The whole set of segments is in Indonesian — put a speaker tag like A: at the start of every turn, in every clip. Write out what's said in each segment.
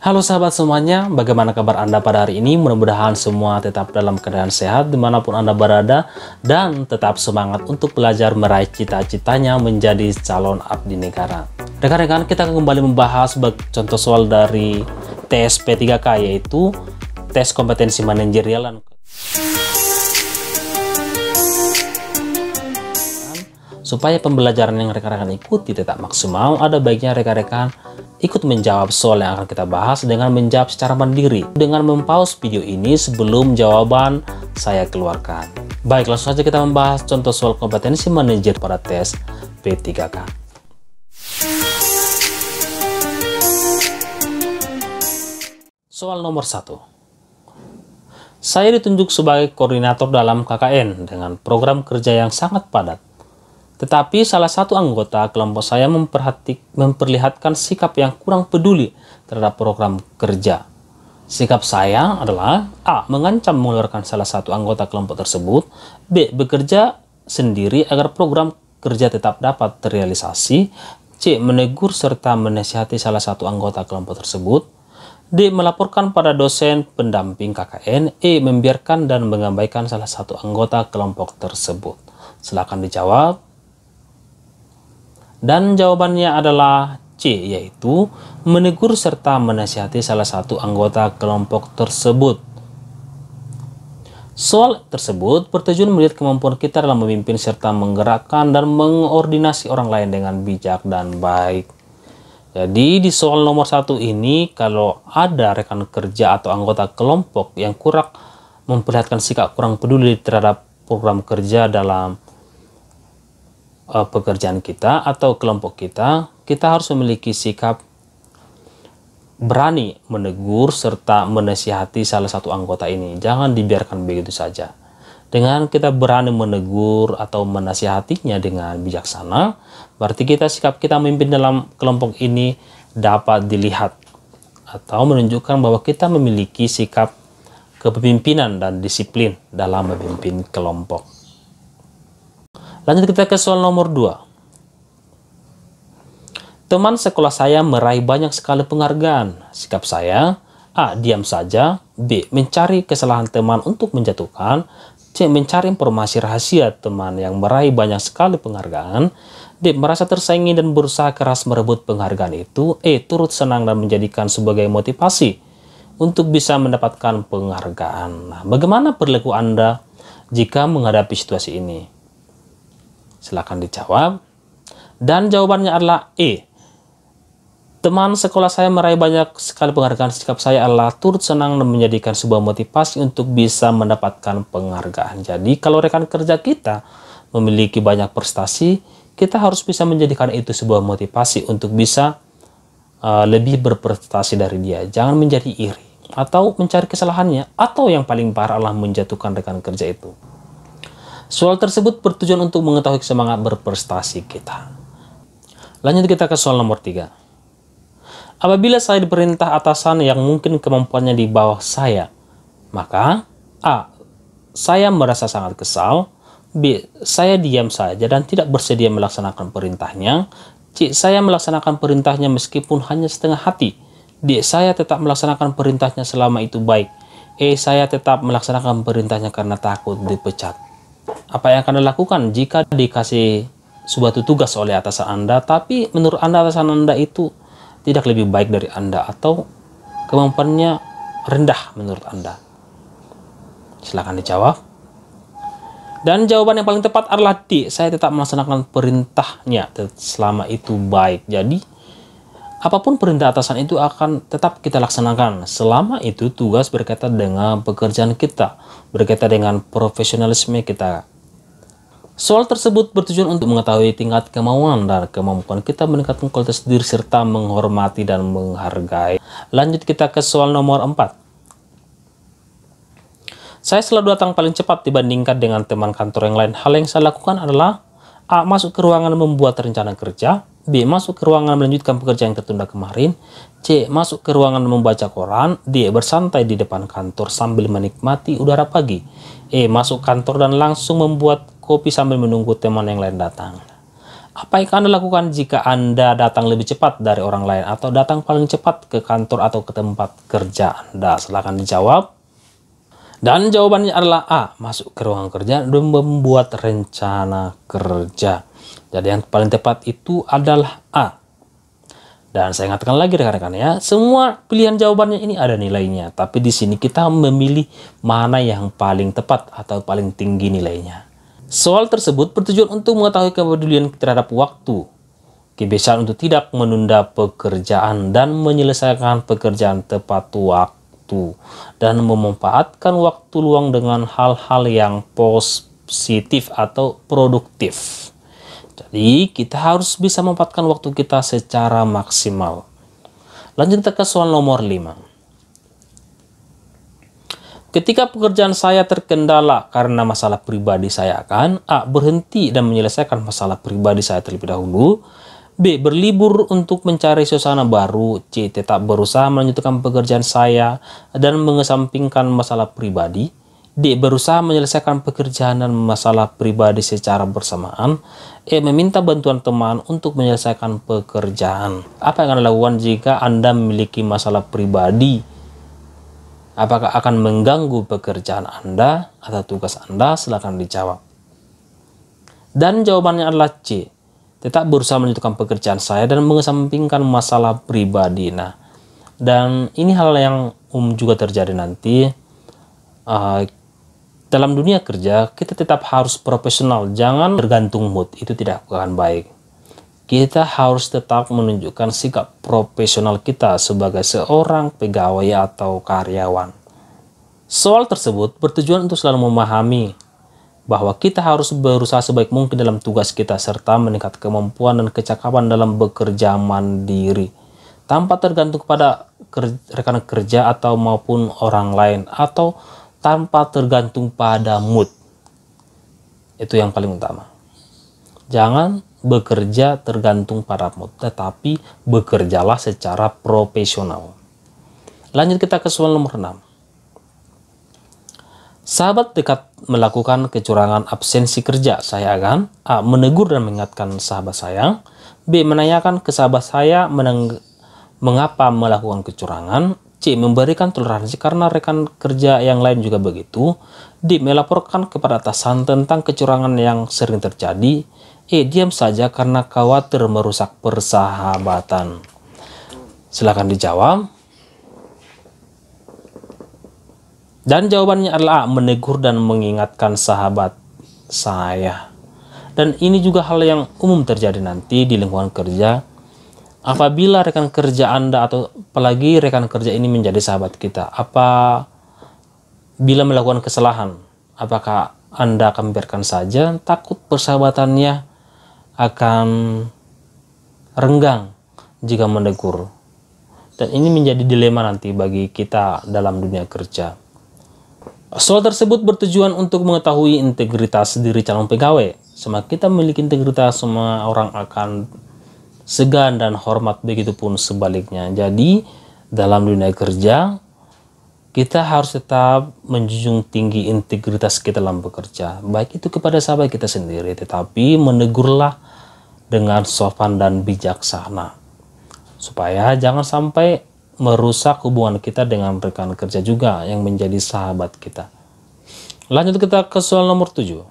A: Halo sahabat semuanya, bagaimana kabar Anda pada hari ini? Mudah-mudahan semua tetap dalam keadaan sehat dimanapun Anda berada dan tetap semangat untuk belajar meraih cita-citanya menjadi calon abdi negara. Rekan-rekan, kita akan kembali membahas contoh soal dari tes P3K, yaitu tes kompetensi manajerial. Supaya pembelajaran yang rekan-rekan ikuti tetap maksimal, ada baiknya rekan-rekan ikut menjawab soal yang akan kita bahas dengan menjawab secara mandiri, dengan mempause video ini sebelum jawaban saya keluarkan. Baik, langsung saja kita membahas contoh soal kompetensi manajer pada tes P3K. Soal nomor 1. Saya ditunjuk sebagai koordinator dalam KKN dengan program kerja yang sangat padat. Tetapi salah satu anggota kelompok saya memperlihatkan sikap yang kurang peduli terhadap program kerja. Sikap saya adalah A. Mengancam mengeluarkan salah satu anggota kelompok tersebut, B. Bekerja sendiri agar program kerja tetap dapat terrealisasi, C. Menegur serta menasihati salah satu anggota kelompok tersebut, D. Melaporkan pada dosen pendamping KKN, E. Membiarkan dan mengabaikan salah satu anggota kelompok tersebut. Silakan dijawab. Dan jawabannya adalah C, yaitu menegur serta menasihati salah satu anggota kelompok tersebut. Soal tersebut bertujuan melihat kemampuan kita dalam memimpin serta menggerakkan dan mengordinasi orang lain dengan bijak dan baik. Jadi di soal nomor 1 ini, kalau ada rekan kerja atau anggota kelompok yang kurang memperlihatkan sikap kurang peduli terhadap program kerja dalam pekerjaan kita atau kelompok kita, kita harus memiliki sikap berani menegur serta menasihati salah satu anggota ini. Jangan dibiarkan begitu saja. Dengan kita berani menegur atau menasihatinya dengan bijaksana, berarti sikap kita memimpin dalam kelompok ini dapat dilihat atau menunjukkan bahwa kita memiliki sikap kepemimpinan dan disiplin dalam memimpin kelompok. Lanjut kita ke soal nomor 2. Teman sekolah saya meraih banyak sekali penghargaan. Sikap saya, A. Diam saja, B. Mencari kesalahan teman untuk menjatuhkan, C. Mencari informasi rahasia teman yang meraih banyak sekali penghargaan, D. Merasa tersaingi dan berusaha keras merebut penghargaan itu, E. Turut senang dan menjadikan sebagai motivasi untuk bisa mendapatkan penghargaan. Nah, bagaimana perilaku Anda jika menghadapi situasi ini? Silakan dijawab. Dan jawabannya adalah E. Teman sekolah saya meraih banyak sekali penghargaan. Sikap saya adalah turut senang dan menjadikan sebuah motivasi untuk bisa mendapatkan penghargaan. Jadi kalau rekan kerja kita memiliki banyak prestasi, kita harus bisa menjadikan itu sebuah motivasi untuk bisa lebih berprestasi dari dia. Jangan menjadi iri atau mencari kesalahannya, atau yang paling parah adalah menjatuhkan rekan kerja itu. Soal tersebut bertujuan untuk mengetahui semangat berprestasi kita. Lanjut kita ke soal nomor 3. Apabila saya diperintah atasan yang mungkin kemampuannya di bawah saya, maka A. Saya merasa sangat kesal, B. Saya diam saja dan tidak bersedia melaksanakan perintahnya, C. Saya melaksanakan perintahnya meskipun hanya setengah hati, D. Saya tetap melaksanakan perintahnya selama itu baik, E. Saya tetap melaksanakan perintahnya karena takut dipecat. Apa yang akan dilakukan jika dikasih suatu tugas oleh atasan Anda, tapi menurut Anda atasan Anda itu tidak lebih baik dari Anda atau kemampuannya rendah menurut Anda? Silakan dijawab. Dan jawaban yang paling tepat adalah D. Saya tetap melaksanakan perintahnya selama itu baik. Jadi apapun perintah atasan itu akan tetap kita laksanakan selama itu tugas berkaitan dengan pekerjaan kita, berkaitan dengan profesionalisme kita. Soal tersebut bertujuan untuk mengetahui tingkat kemauan dan kemampuan kita meningkatkan kualitas diri serta menghormati dan menghargai. Lanjut kita ke soal nomor 4. Saya selalu datang paling cepat dibandingkan dengan teman kantor yang lain. Hal yang saya lakukan adalah A. Masuk ke ruangan membuat rencana kerja, B. Masuk ke ruangan melanjutkan pekerjaan yang tertunda kemarin, C. Masuk ke ruangan membaca koran, D. Bersantai di depan kantor sambil menikmati udara pagi, E. Masuk kantor dan langsung membuat kopi sambil menunggu teman yang lain datang. Apa yang Anda lakukan jika Anda datang lebih cepat dari orang lain atau datang paling cepat ke kantor atau ke tempat kerja Anda? Silakan dijawab. Dan jawabannya adalah A, masuk ke ruang kerja dan membuat rencana kerja. Jadi yang paling tepat itu adalah A. Dan saya ingatkan lagi rekan-rekan ya, semua pilihan jawabannya ini ada nilainya. Tapi di sini kita memilih mana yang paling tepat atau paling tinggi nilainya. Soal tersebut bertujuan untuk mengetahui kepedulian terhadap waktu, kebiasaan untuk tidak menunda pekerjaan dan menyelesaikan pekerjaan tepat waktu, dan memanfaatkan waktu luang dengan hal-hal yang positif atau produktif. Jadi kita harus bisa memanfaatkan waktu kita secara maksimal. Lanjut kita ke soal nomor 5. Ketika pekerjaan saya terkendala karena masalah pribadi, saya akan A. berhenti dan menyelesaikan masalah pribadi saya terlebih dahulu. B. berlibur untuk mencari suasana baru. C. tetap berusaha melanjutkan pekerjaan saya dan mengesampingkan masalah pribadi. D. berusaha menyelesaikan pekerjaan dan masalah pribadi secara bersamaan. E. meminta bantuan teman untuk menyelesaikan pekerjaan. Apa yang Anda lakukan jika Anda memiliki masalah pribadi? Apakah akan mengganggu pekerjaan Anda atau tugas Anda? Silakan dijawab. Dan jawabannya adalah C. Tetap berusaha melanjutkan pekerjaan saya dan mengesampingkan masalah pribadi. Nah, dan ini hal yang juga terjadi nanti. Dalam dunia kerja, kita tetap harus profesional. Jangan tergantung mood. Itu tidak akan baik. Kita harus tetap menunjukkan sikap profesional kita sebagai seorang pegawai atau karyawan. Soal tersebut bertujuan untuk selalu memahami bahwa kita harus berusaha sebaik mungkin dalam tugas kita serta meningkatkan kemampuan dan kecakapan dalam bekerja mandiri tanpa tergantung kepada rekan kerja atau maupun orang lain atau tanpa tergantung pada mood. Itu yang paling utama. Jangan bekerja tergantung pada mood, tetapi bekerjalah secara profesional. Lanjut kita ke soal nomor 6. Sahabat dekat melakukan kecurangan absensi kerja. Saya akan A. menegur dan mengingatkan sahabat saya. B. menanyakan ke sahabat saya mengapa melakukan kecurangan. C. memberikan toleransi karena rekan kerja yang lain juga begitu. D. melaporkan kepada atasan tentang kecurangan yang sering terjadi. E. diam saja karena khawatir merusak persahabatan. Silakan dijawab. Dan jawabannya adalah A. menegur dan mengingatkan sahabat saya. Dan ini juga hal yang umum terjadi nanti di lingkungan kerja. Apabila rekan kerja Anda atau apalagi rekan kerja ini menjadi sahabat kita, bila melakukan kesalahan, apakah Anda akan membiarkan saja? Takut persahabatannya akan renggang jika menegur. Dan ini menjadi dilema nanti bagi kita dalam dunia kerja. Soal tersebut bertujuan untuk mengetahui integritas diri calon pegawai. Semakin kita memiliki integritas, semua orang akan segan dan hormat, begitupun sebaliknya. Jadi dalam dunia kerja kita harus tetap menjunjung tinggi integritas kita dalam bekerja, baik itu kepada sahabat kita sendiri, tetapi menegurlah dengan sopan dan bijaksana supaya jangan sampai merusak hubungan kita dengan rekan kerja juga yang menjadi sahabat kita. Lanjut kita ke soal nomor 7.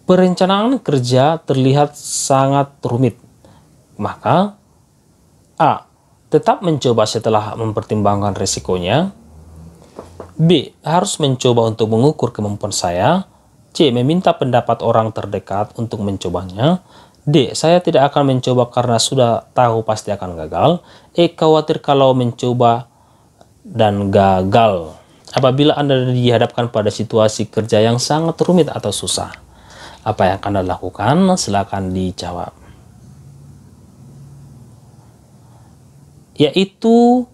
A: Perencanaan kerja terlihat sangat rumit. Maka A. tetap mencoba setelah mempertimbangkan resikonya. B. harus mencoba untuk mengukur kemampuan saya. C. meminta pendapat orang terdekat untuk mencobanya. D. saya tidak akan mencoba karena sudah tahu pasti akan gagal. E. khawatir kalau mencoba dan gagal. Apabila Anda dihadapkan pada situasi kerja yang sangat rumit atau susah, apa yang akan Anda lakukan? Silakan dijawab. Yaitu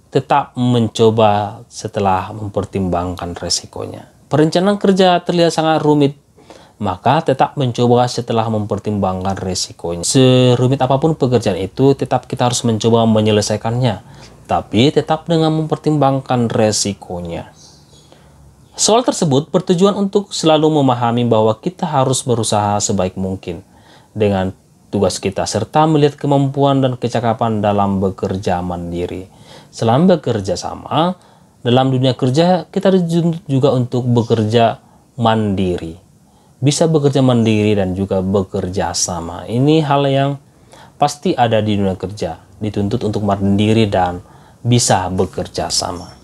A: tetap mencoba setelah mempertimbangkan resikonya. Perencanaan kerja terlihat sangat rumit, maka tetap mencoba setelah mempertimbangkan resikonya. Serumit apapun pekerjaan itu, tetap kita harus mencoba menyelesaikannya, tapi tetap dengan mempertimbangkan resikonya. Soal tersebut bertujuan untuk selalu memahami bahwa kita harus berusaha sebaik mungkin dengan tugas kita, serta melihat kemampuan dan kecakapan dalam bekerja mandiri. Selama bekerja sama, dalam dunia kerja kita dituntut juga untuk bekerja mandiri. Bisa bekerja mandiri dan juga bekerja sama. Ini hal yang pasti ada di dunia kerja. Dituntut untuk mandiri dan bisa bekerja sama.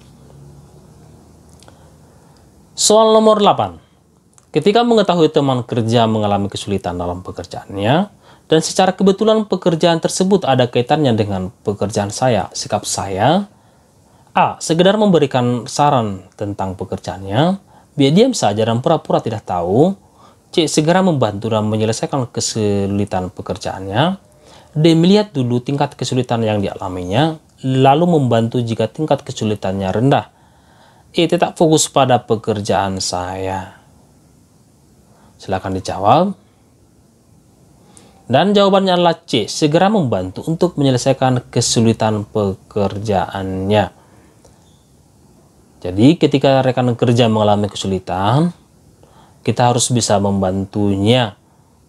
A: Soal nomor 8. Ketika mengetahui teman kerja mengalami kesulitan dalam pekerjaannya, dan secara kebetulan pekerjaan tersebut ada kaitannya dengan pekerjaan saya, sikap saya, A. Sekedar memberikan saran tentang pekerjaannya, B. Diam saja dan pura-pura tidak tahu, C. Segera membantu dan menyelesaikan kesulitan pekerjaannya, D. Melihat dulu tingkat kesulitan yang dialaminya, lalu membantu jika tingkat kesulitannya rendah, E. Tetap fokus pada pekerjaan saya. Silakan dijawab. Dan jawabannya adalah C. Segera membantu untuk menyelesaikan kesulitan pekerjaannya. Jadi ketika rekan kerja mengalami kesulitan, kita harus bisa membantunya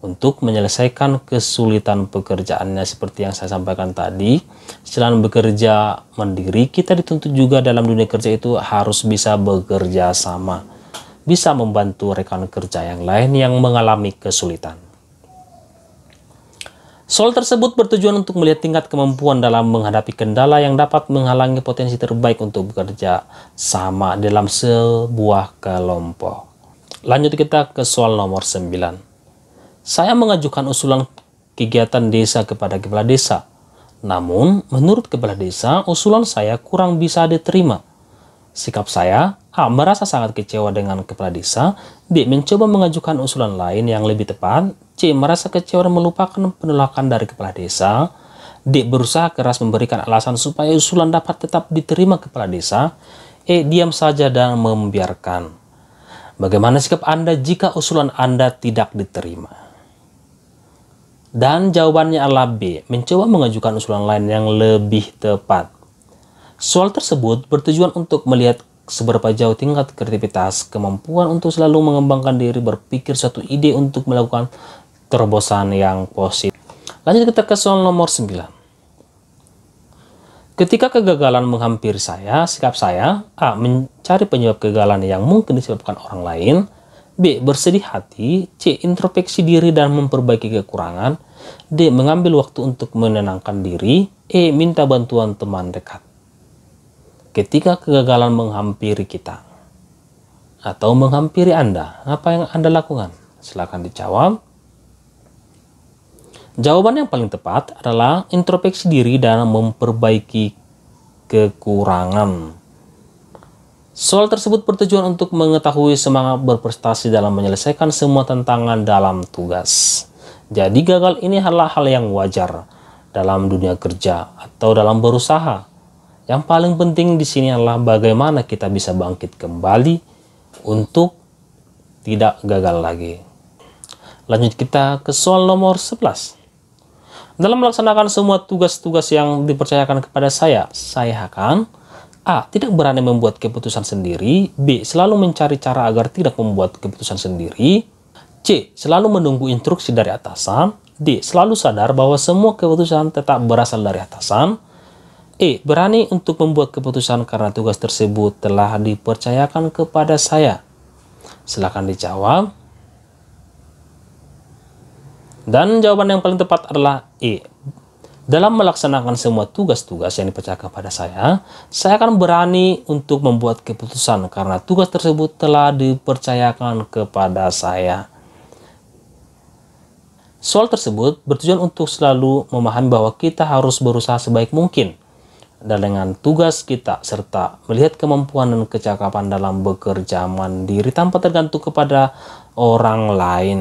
A: untuk menyelesaikan kesulitan pekerjaannya. Seperti yang saya sampaikan tadi, selain bekerja mandiri, kita dituntut juga dalam dunia kerja itu harus bisa bekerja sama. Bisa membantu rekan kerja yang lain yang mengalami kesulitan. Soal tersebut bertujuan untuk melihat tingkat kemampuan dalam menghadapi kendala yang dapat menghalangi potensi terbaik untuk bekerja sama dalam sebuah kelompok. Lanjut kita ke soal nomor 9. Saya mengajukan usulan kegiatan desa kepada kepala desa. Namun, menurut kepala desa, usulan saya kurang bisa diterima. Sikap saya, A. Merasa sangat kecewa dengan kepala desa, B. Mencoba mengajukan usulan lain yang lebih tepat, C. Merasa kecewa dan melupakan penolakan dari kepala desa, D. Berusaha keras memberikan alasan supaya usulan dapat tetap diterima kepala desa, E. Diam saja dan membiarkan. Bagaimana sikap Anda jika usulan Anda tidak diterima? Dan jawabannya adalah B. Mencoba mengajukan usulan lain yang lebih tepat. Soal tersebut bertujuan untuk melihat seberapa jauh tingkat kreativitas, kemampuan untuk selalu mengembangkan diri, berpikir suatu ide untuk melakukan terobosan yang positif. Lanjut kita ke soal nomor 9. Ketika kegagalan menghampiri saya, sikap saya, A. Mencari penyebab kegagalan yang mungkin disebabkan orang lain, B. Bersedih hati, C. Introspeksi diri dan memperbaiki kekurangan, D. Mengambil waktu untuk menenangkan diri, E. Minta bantuan teman dekat. Ketika kegagalan menghampiri kita atau menghampiri Anda, apa yang Anda lakukan? Silakan dijawab. Jawaban yang paling tepat adalah introspeksi diri dan memperbaiki kekurangan. Soal tersebut bertujuan untuk mengetahui semangat berprestasi dalam menyelesaikan semua tantangan dalam tugas. Jadi gagal ini adalah hal yang wajar dalam dunia kerja atau dalam berusaha. Yang paling penting di sini adalah bagaimana kita bisa bangkit kembali untuk tidak gagal lagi. Lanjut kita ke soal nomor 11. Dalam melaksanakan semua tugas-tugas yang dipercayakan kepada saya akan A. Tidak berani membuat keputusan sendiri, B. Selalu mencari cara agar tidak membuat keputusan sendiri, C. Selalu menunggu instruksi dari atasan, D. Selalu sadar bahwa semua keputusan tetap berasal dari atasan, E. Berani untuk membuat keputusan karena tugas tersebut telah dipercayakan kepada saya. Silakan dijawab. Dan jawaban yang paling tepat adalah E. Dalam melaksanakan semua tugas-tugas yang dipercayakan kepada saya akan berani untuk membuat keputusan karena tugas tersebut telah dipercayakan kepada saya. Soal tersebut bertujuan untuk selalu memahami bahwa kita harus berusaha sebaik mungkin dan dengan tugas kita serta melihat kemampuan dan kecakapan dalam bekerja mandiri tanpa tergantung kepada orang lain.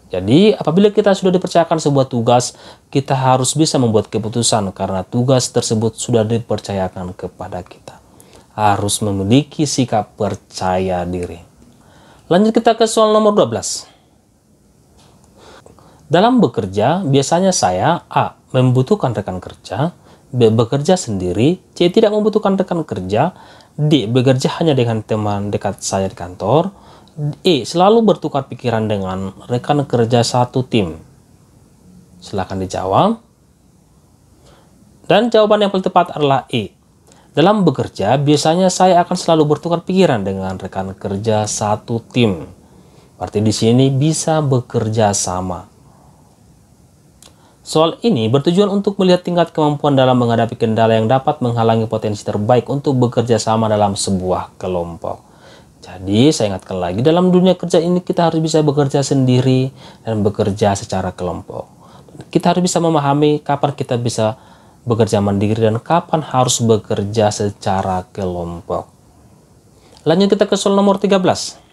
A: Jadi apabila kita sudah dipercayakan sebuah tugas, kita harus bisa membuat keputusan karena tugas tersebut sudah dipercayakan kepada kita. Harus memiliki sikap percaya diri. Lanjut kita ke soal nomor 12. Dalam bekerja, biasanya saya A. Membutuhkan rekan kerja, B. Bekerja sendiri, C. Tidak membutuhkan rekan kerja, D. Bekerja hanya dengan teman dekat saya di kantor, E. Selalu bertukar pikiran dengan rekan kerja satu tim. Silakan dijawab. Dan jawaban yang paling tepat adalah E. Dalam bekerja, biasanya saya akan selalu bertukar pikiran dengan rekan kerja satu tim. Berarti di sini bisa bekerja sama. Soal ini bertujuan untuk melihat tingkat kemampuan dalam menghadapi kendala yang dapat menghalangi potensi terbaik untuk bekerja sama dalam sebuah kelompok. Jadi, saya ingatkan lagi, dalam dunia kerja ini kita harus bisa bekerja sendiri dan bekerja secara kelompok. Kita harus bisa memahami kapan kita bisa bekerja mandiri dan kapan harus bekerja secara kelompok. Lanjut kita ke soal nomor 13.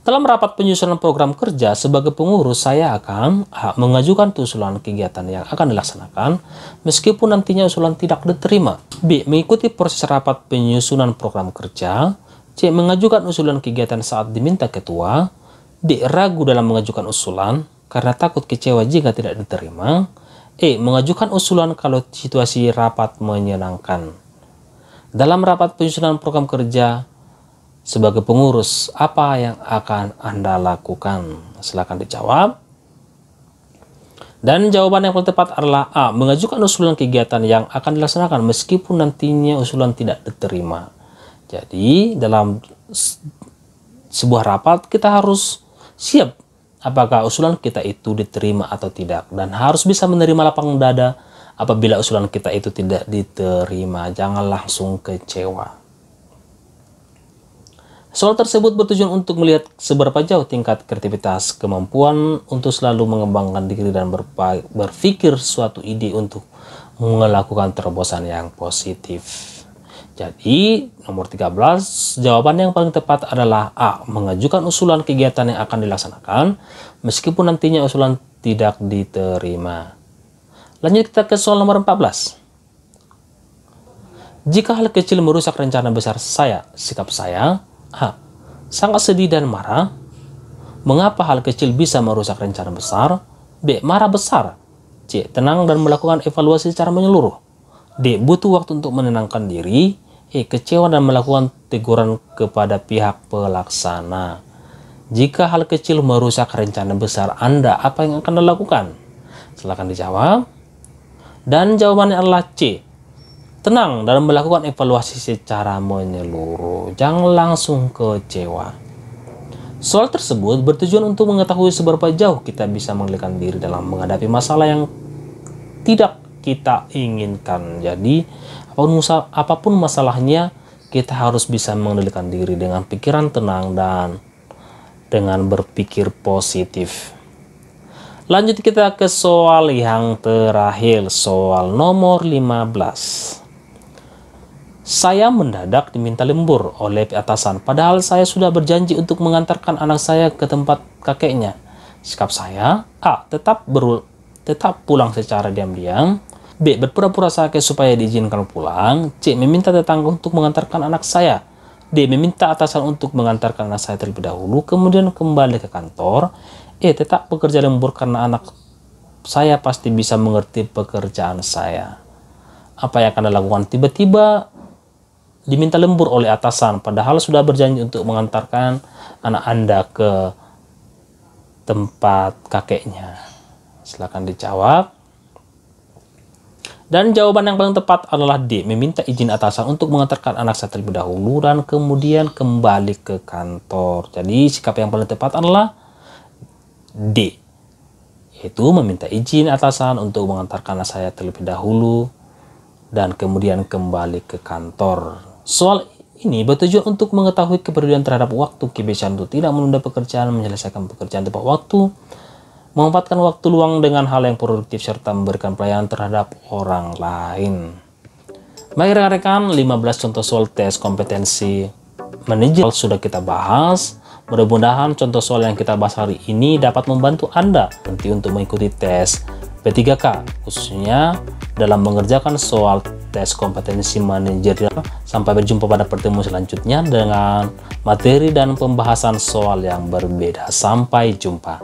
A: Dalam rapat penyusunan program kerja sebagai pengurus, saya akan mengajukan usulan kegiatan yang akan dilaksanakan meskipun nantinya usulan tidak diterima. B. Mengikuti proses rapat penyusunan program kerja. C. Mengajukan usulan kegiatan saat diminta ketua. D. Ragu dalam mengajukan usulan karena takut kecewa jika tidak diterima. E. Mengajukan usulan kalau situasi rapat menyenangkan. Dalam rapat penyusunan program kerja sebagai pengurus, apa yang akan Anda lakukan? Silakan dijawab. Dan jawaban yang paling tepat adalah A. Mengajukan usulan kegiatan yang akan dilaksanakan meskipun nantinya usulan tidak diterima. Jadi dalam sebuah rapat kita harus siap apakah usulan kita itu diterima atau tidak, dan harus bisa menerima lapang dada apabila usulan kita itu tidak diterima. Jangan langsung kecewa. Soal tersebut bertujuan untuk melihat seberapa jauh tingkat kreativitas, kemampuan untuk selalu mengembangkan diri dan berpikir suatu ide untuk melakukan terobosan yang positif. Jadi nomor 13, jawaban yang paling tepat adalah A. Mengajukan usulan kegiatan yang akan dilaksanakan meskipun nantinya usulan tidak diterima. Lanjut kita ke soal nomor 14. Jika hal kecil merusak rencana besar saya, sikap saya: A. Sangat sedih dan marah. Mengapa hal kecil bisa merusak rencana besar? B. Marah besar. C. Tenang dan melakukan evaluasi secara menyeluruh. D. Butuh waktu untuk menenangkan diri. E. Kecewa dan melakukan teguran kepada pihak pelaksana. Jika hal kecil merusak rencana besar Anda, apa yang akan dilakukan? Silakan dijawab. Dan jawabannya adalah C. Tenang dalam melakukan evaluasi secara menyeluruh. Jangan langsung kecewa. Soal tersebut bertujuan untuk mengetahui seberapa jauh kita bisa mengendalikan diri dalam menghadapi masalah yang tidak kita inginkan. Jadi, apapun masalahnya, kita harus bisa mengendalikan diri dengan pikiran tenang dan dengan berpikir positif. Lanjut kita ke soal yang terakhir, soal nomor 15. Saya mendadak diminta lembur oleh atasan, padahal saya sudah berjanji untuk mengantarkan anak saya ke tempat kakeknya. Sikap saya: A. Tetap pulang secara diam-diam. B. Berpura-pura sakit supaya diizinkan pulang. C. Meminta tetangga untuk mengantarkan anak saya. D. Meminta atasan untuk mengantarkan anak saya terlebih dahulu, kemudian kembali ke kantor. E. Tetap bekerja lembur karena anak saya pasti bisa mengerti pekerjaan saya. Apa yang akan dilakukan? Tiba-tiba diminta lembur oleh atasan, padahal sudah berjanji untuk mengantarkan anak Anda ke tempat kakeknya. Silakan dijawab. Dan jawaban yang paling tepat adalah D. Meminta izin atasan untuk mengantarkan anak saya terlebih dahulu dan kemudian kembali ke kantor. Jadi sikap yang paling tepat adalah D, yaitu meminta izin atasan untuk mengantarkan anak saya terlebih dahulu dan kemudian kembali ke kantor. Soal ini bertujuan untuk mengetahui kepedulian terhadap waktu, kebiasaan untuk tidak menunda pekerjaan, menyelesaikan pekerjaan tepat waktu, memanfaatkan waktu luang dengan hal yang produktif, serta memberikan pelayanan terhadap orang lain. Baik rekan-rekan, 15 contoh soal tes kompetensi manajer sudah kita bahas. Mudah-mudahan contoh soal yang kita bahas hari ini dapat membantu Anda nanti untuk mengikuti tes P3K, khususnya dalam mengerjakan soal tes kompetensi manajerial. Sampai berjumpa pada pertemuan selanjutnya dengan materi dan pembahasan soal yang berbeda. Sampai jumpa.